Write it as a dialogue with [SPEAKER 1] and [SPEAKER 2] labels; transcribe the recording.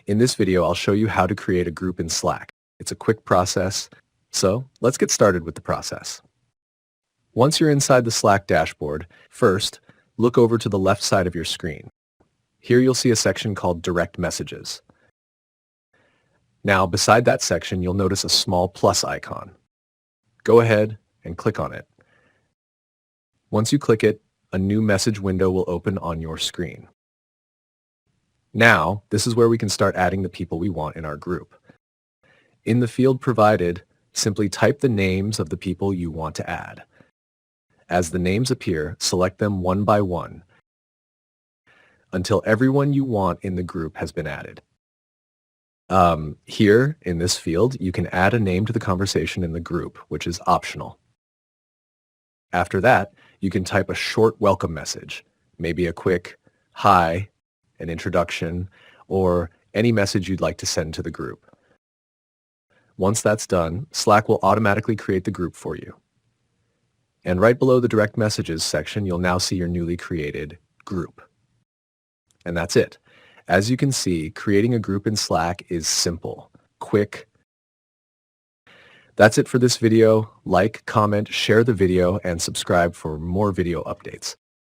[SPEAKER 1] In this video, I'll show you how to create a group in Slack. It's a quick process, so let's get started with the process. Once you're inside the Slack dashboard, first, look over to the left side of your screen. Here you'll see a section called Direct Messages. Now, beside that section, you'll notice a small plus icon. Go ahead and click on it. Once you click it, a new message window will open on your screen. Now, this is where we can start adding the people we want in our group. In the field provided, simply type the names of the people you want to add. As the names appear, select them one by one until everyone you want in the group has been added. Here, in this field, you can add a name to the conversation in the group, which is optional. After that, you can type a short welcome message, maybe a quick hi, an introduction, or any message you'd like to send to the group. Once that's done, Slack will automatically create the group for you. And right below the direct messages section, you'll now see your newly created group. And that's it. As you can see, creating a group in Slack is simple, quick. That's it for this video. Like, comment, share the video, and subscribe for more video updates.